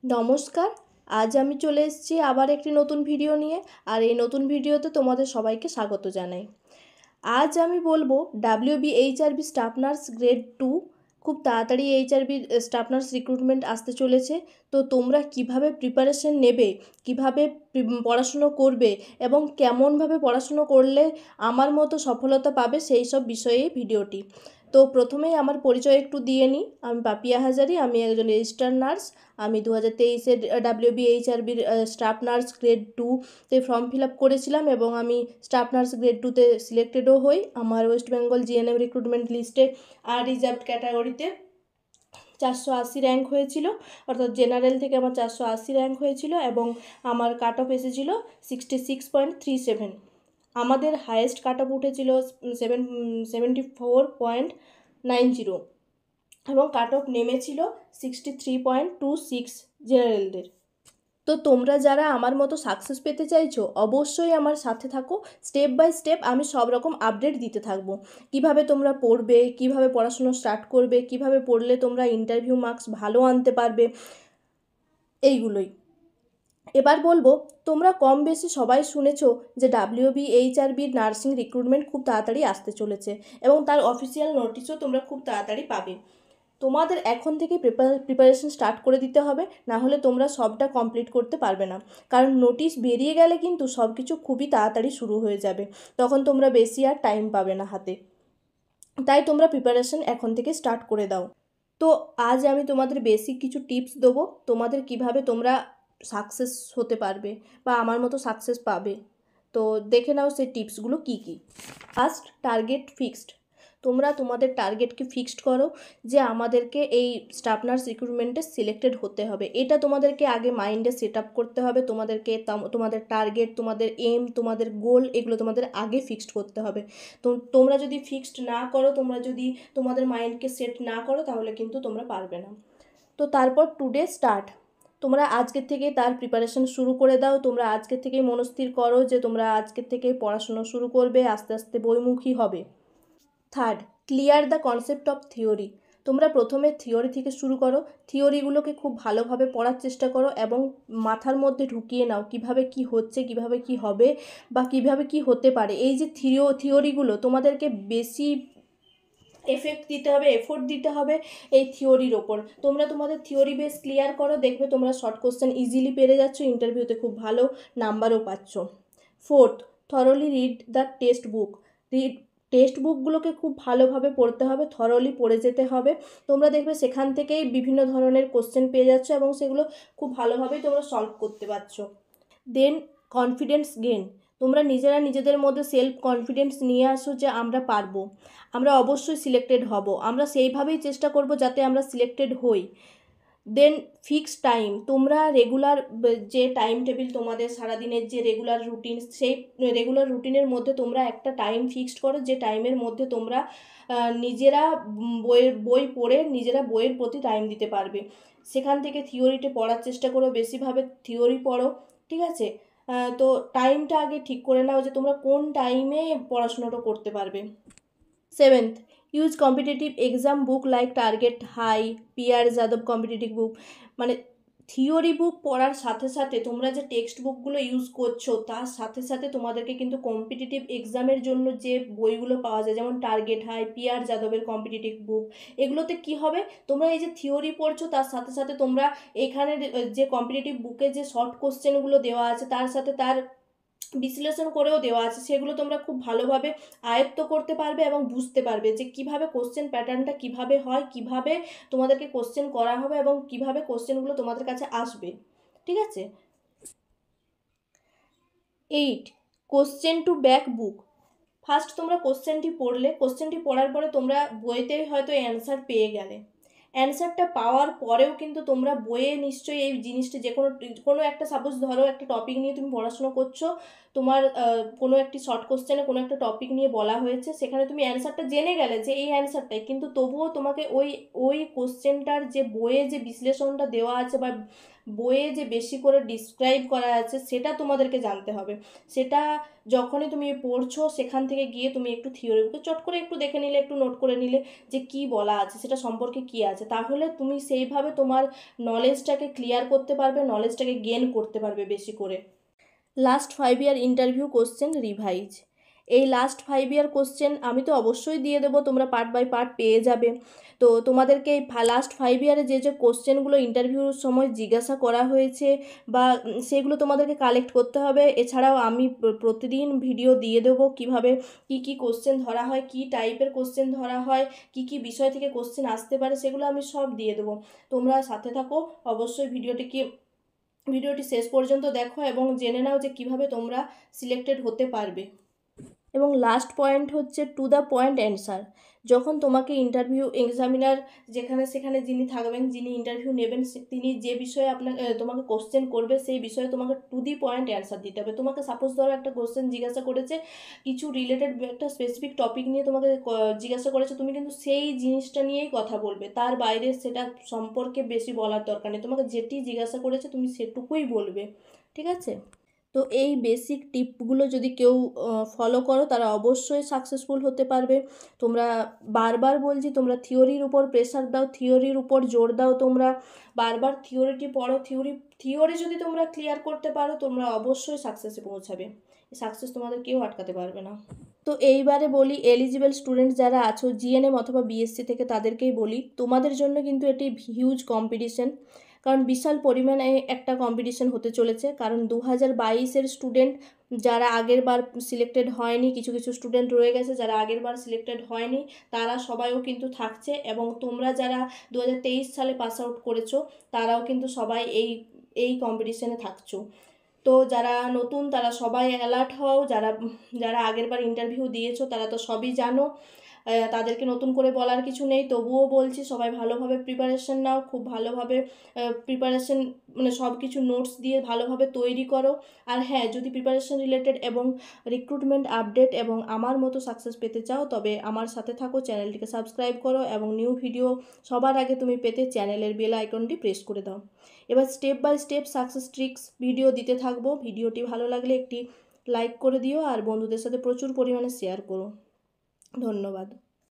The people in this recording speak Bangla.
নমস্কার। আজ আমি চলে এসেছি আবার একটি নতুন ভিডিও নিয়ে। আর এই নতুন ভিডিওতে তোমাদের সবাইকে স্বাগত জানাই। আজ আমি বলবো WBHRB স্টাফ নার্স গ্রেড 2 খুব তাড়াতাড়ি এইচআরবি স্টাফ নার্স রিক্রুটমেন্ট আসতে চলেছে। তো তোমরা কিভাবে প্রিপারেশন নেবে, কিভাবে পড়াশুনো করবে এবং কেমনভাবে পড়াশুনো করলে আমার মতো সফলতা পাবে, সেই সব বিষয়েই ভিডিওটি। তো প্রথমেই আমার পরিচয় একটু দিয়ে নিই। আমি পাপিয়া হাজারি, আমি একজন রেজিস্টার্ড নার্স। আমি 2023-এ WBHRBর স্টাফ নার্স গ্রেড 2-তে ফর্ম ফিল আপ করেছিলাম এবং আমি স্টাফ নার্স গ্রেড 2-তে সিলেক্টেডও হই। আমার ওয়েস্ট বেঙ্গল জিএনএম রিক্রুটমেন্ট লিস্টে রিজার্ভড ক্যাটাগরিতে 480 র্যাঙ্ক হয়েছিল, অর্থাৎ জেনারেল থেকে আমার 480 র্যাঙ্ক হয়েছিল এবং আমার কাট অফ এসেছিল 66.37। আমাদের হায়েস্ট কাট অফ উঠেছিল 74.90 এবং কাট অফ নেমেছিল 63.26 জেনারেলদের। তো তোমরা যারা আমার মতো সাকসেস পেতে চাইছো, অবশ্যই আমার সাথে থাকো। স্টেপ বাই স্টেপ আমি সব রকম আপডেট দিতে থাকবো। কিভাবে তোমরা পড়বে, কিভাবে পড়াশুনো স্টার্ট করবে, কিভাবে পড়লে তোমরা ইন্টারভিউ মার্কস ভালো আনতে পারবে, এইগুলোই। এবার বলবো, তোমরা কম বেশি সবাই শুনেছো যে WBHRBর নার্সিং রিক্রুটমেন্ট খুব তাড়াতাড়ি আসতে চলেছে এবং তার অফিসিয়াল নোটিশও তোমরা খুব তাড়াতাড়ি পাবে। তোমাদের এখন থেকে প্রিপারেশন স্টার্ট করে দিতে হবে, না হলে তোমরা সবটা কমপ্লিট করতে পারবে না। কারণ নোটিশ বেরিয়ে গেলে কিন্তু সব কিছু খুবই তাড়াতাড়ি শুরু হয়ে যাবে, তখন তোমরা বেশি আর টাইম পাবে না হাতে। তাই তোমরা প্রিপারেশন এখন থেকে স্টার্ট করে দাও। তো আজ আমি তোমাদের বেসিক কিছু টিপস দেবো, তোমাদের কিভাবে তোমরা সাকসেস হতে পারবে বা আমার মতো সাকসেস পাবে। তো দেখে নাও সেই টিপসগুলো কী কী। First, target fixed. তোমরা তোমাদের টার্গেটকে ফিক্সড করো যে আমাদেরকে এই স্টাফ নার্স রিক্রুটমেন্টে সিলেক্টেড হতে হবে। এটা তোমাদেরকে আগে মাইন্ডে সেট আপ করতে হবে। তোমাদেরকে তোমাদের টার্গেট, তোমাদের এম, তোমাদের গোল, এগুলো তোমাদের আগে ফিক্সড করতে হবে। তো তোমরা যদি ফিক্সড না করো, তোমরা যদি তোমাদের মাইন্ডকে সেট না করো, তাহলে কিন্তু তোমরা পারবে না। তো তারপর টুডে স্টার্ট। তোমরা আজকের থেকে তার প্রিপারেশন শুরু করে দাও। তোমরা আজকের থেকেই মনস্থির করো যে তোমরা আজকের থেকে পড়াশোনা শুরু করবে, আস্তে আস্তে বইমুখী হবে। Third, clear the concept of theory. তোমরা প্রথমে থিওরি থেকে শুরু করো। থিওরিগুলোকে খুব ভালোভাবে পড়ার চেষ্টা করো এবং মাথার মধ্যে ঢুকিয়ে নাও কিভাবে কি হচ্ছে, কিভাবে কি হবে বা কিভাবে কি হতে পারে। এই যে থিওরিগুলো তোমাদেরকে বেশি এফোর্ট দিতে হবে এই থিওরির ওপর। তোমরা তোমাদের থিওরি বেস ক্লিয়ার করো, দেখবে তোমরা শর্ট কোশ্চেন ইজিলি পেরে যাচ্ছ, ইন্টারভিউতে খুব ভালো নাম্বারও পাচ্ছ। Fourth, thoroughly read the textbook. টেক্সট বুকগুলোকে খুব ভালোভাবে পড়তে হবে, থরলি পড়ে যেতে হবে। তোমরা দেখবে সেখান থেকেই বিভিন্ন ধরনের কোশ্চেন পেয়ে যাচ্ছ এবং সেগুলো খুব ভালোভাবেই তোমরা সলভ করতে পারছো। দেন কনফিডেন্স গেন। তোমরা নিজেরা নিজেদের মধ্যে সেলফ কনফিডেন্স নিয়ে আসো যে আমরা পারবো, আমরা অবশ্যই সিলেক্টেড হব, আমরা সেইভাবেই চেষ্টা করব যাতে আমরা সিলেক্টেড হই। দেন ফিক্স টাইম। তোমরা রেগুলার যে টাইম টেবিল, তোমাদের সারাদিনের যে রেগুলার রুটিন, সেই রেগুলার রুটিনের মধ্যে তোমরা একটা টাইম ফিক্সড করো, যে টাইমের মধ্যে তোমরা নিজেরা বই পড়ে নিজেরা বইয়ের প্রতি টাইম দিতে পারবে। সেখান থেকে থিওরিতে পড়ার চেষ্টা করো, বেশিভাবে থিওরি পড়ো, ঠিক আছে? তো টাইমটা আগে ঠিক করে নাও যে তোমরা কোন টাইমে পড়াশোনাটা করতে পারবে। Seventh, use competitive exam book like target high, PR Yadav competitive book. মানে থিওরি বুক পড়ার সাথে সাথে তোমরা যে টেক্সট বুকগুলো ইউজ করছো, তার সাথে সাথে তোমাদেরকে কিন্তু কম্পিটিটিভ এক্সামের জন্য যে বইগুলো পাওয়া যায়, যেমন টার্গেট হাই, পিআর যাদবের কম্পিটিটিভ বুক, এগুলোতে কি হবে, তোমরা এই যে থিওরি পড়ছো তার সাথে সাথে তোমরা এখানে যে কম্পিটিটিভ বুকে যে শর্ট কোশ্চেনগুলো দেওয়া আছে, তার সাথে তার বিশ্লেষণ করেও দেওয়া আছে, সেগুলো তোমরা খুব ভালোভাবে আয়ত্ত করতে পারবে এবং বুঝতে পারবে যে কিভাবে কোশ্চেন প্যাটার্নটা কিভাবে হয়, কিভাবে তোমাদেরকে কোশ্চেন করা হবে এবং কিভাবে কোশ্চেনগুলো তোমাদের কাছে আসবে, ঠিক আছে? 8, question to back book. First তোমরা কোশ্চেনটি পড়লে, কোশ্চেনটি পড়ার পরে তোমরা বইতে হয়তো অ্যান্সার পেয়ে গেলে, অ্যান্সারটা পাওয়ার পরেও কিন্তু তোমরা বইয়ে নিশ্চয়ই এই জিনিসটা, যে কোনো একটা সাপোজ ধরো একটা টপিক নিয়ে তুমি পড়াশোনা করছো, তোমার কোনো একটি শর্ট কোশ্চেনে কোনো একটা টপিক নিয়ে বলা হয়েছে, সেখানে তুমি অ্যান্সারটা জেনে গেলে যে এই অ্যান্সারটাই, কিন্তু তবুও তোমাকে ওই ওই কোশ্চেনটার যে বইয়ে যে বিশ্লেষণটা দেওয়া আছে বা বইয়ে যে বেশি করে ডিসক্রাইব করা আছে সেটা তোমাদেরকে জানতে হবে। সেটা যখনই তুমি পড়ছো সেখান থেকে গিয়ে তুমি একটু থিওরি বুকে চট করে একটু দেখে নিলে, একটু নোট করে নিলে যে কি বলা আছে, সেটা সম্পর্কে কি আছে, তাহলে তুমি সেইভাবে তোমার নলেজটাকে ক্লিয়ার করতে পারবে, নলেজটাকে গেন করতে পারবে বেশি করে। লাস্ট 5 ইয়ার ইন্টারভিউ কোশ্চেন রিভাইজ। এই লাস্ট 5 ইয়ার কোশ্চেন আমি তো অবশ্যই দিয়ে দেবো, তোমরা পার্ট বাই পার্ট পেয়ে যাবে। তো তোমাদেরকে এই লাস্ট 5 ইয়ারে যে যে কোশ্চেনগুলো ইন্টারভিউর সময় জিজ্ঞাসা করা হয়েছে বা সেগুলো তোমাদেরকে কালেক্ট করতে হবে। এছাড়াও আমি প্রতিদিন ভিডিও দিয়ে দেবো কীভাবে কী কী কোশ্চেন ধরা হয়, কী টাইপের কোশ্চেন ধরা হয়, কী কী বিষয় থেকে কোশ্চেন আসতে পারে, সেগুলো আমি সব দিয়ে দেবো। তোমরা সাথে থাকো, অবশ্যই ভিডিওটি শেষ পর্যন্ত দেখো এবং জেনে নাও যে কিভাবে তোমরা সিলেক্টেড হতে পারবে। এবং লাস্ট পয়েন্ট হচ্ছে টু দ্য পয়েন্ট অ্যান্সার। যখন তোমাকে ইন্টারভিউ এক্সামিনার যেখানে সেখানে যিনি থাকবেন, যিনি ইন্টারভিউ নেবেন, তিনি যে বিষয়ে তোমাকে কোশ্চেন করবে সেই বিষয়ে তোমাকে টু দি পয়েন্ট অ্যান্সার দিতে হবে। তোমাকে সাপোজ ধরো একটা কোশ্চেন জিজ্ঞাসা করেছে কিছু রিলেটেড, একটা স্পেসিফিক টপিক নিয়ে তোমাকে জিজ্ঞাসা করেছে, তুমি কিন্তু সেই জিনিসটা নিয়েই কথা বলবে, তার বাইরে সেটা সম্পর্কে বেশি বলার দরকার নেই। তোমাকে যেটি জিজ্ঞাসা করেছে তুমি সেটুকুই বলবে, ঠিক আছে? তো এই বেসিক টিপগুলো যদি কেউ ফলো করো তারা অবশ্যই সাকসেসফুল হতে পারবে। তোমরা বারবার বলছি, তোমরা থিওরির উপর প্রেশার দাও, থিওরির উপর জোর দাও, তোমরা বারবার থিওরিটি পড়ো। থিওরি যদি তোমরা ক্লিয়ার করতে পারো তোমরা অবশ্যই সাকসেসে পৌঁছাবে। সাকসেস তোমাদের কেউ আটকাতে পারবে না। তো এইবারে বলি, এলিজিবল স্টুডেন্ট যারা আছো জিএনএম অথবা বিএসসি থেকে, তাদেরকেই বলি তোমাদের জন্য কিন্তু এটি হিউজ কম্পিটিশন। কারণ বিশাল পরিমাণে একটা কম্পিটিশন হতে চলেছে। কারণ 2022-এর স্টুডেন্ট যারা আগের বার সিলেক্টেড হয়নি, কিছু কিছু স্টুডেন্ট রয়ে গেছে যারা আগের বার সিলেক্টেড হয়নি, তারা সবাইও কিন্তু থাকছে। এবং তোমরা যারা 2023 সালে পাস আউট করেছো তারাও কিন্তু সবাই এই কম্পিটিশনে থাকছো। তো যারা নতুন তারা সবাই অ্যালার্ট হও, যারা আগের বার ইন্টারভিউ দিয়েছো তারা তো সবই জানো, তাদেরকে নতুন করে বলার কিছু নেই। তবুও বলছি সবাই ভালোভাবে প্রিপারেশন নাও, খুব ভালোভাবে প্রিপারেশন মানে সব কিছু নোটস দিয়ে ভালোভাবে তৈরি করো। আর হ্যাঁ, যদি প্রিপারেশন রিলেটেড এবং রিক্রুটমেন্ট আপডেট এবং আমার মতো সাকসেস পেতে চাও তবে আমার সাথে থাকো, চ্যানেলটিকে সাবস্ক্রাইব করো এবং নিউ ভিডিও সবার আগে তুমি পেতে চ্যানেলের বেল আইকনটি প্রেস করে দাও। এবার step by step success tricks video দিতে থাকবো। ভিডিওটি ভালো লাগলে একটি লাইক করে দিও আর বন্ধুদের সাথে প্রচুর পরিমাণে শেয়ার করো। ধন্যবাদ।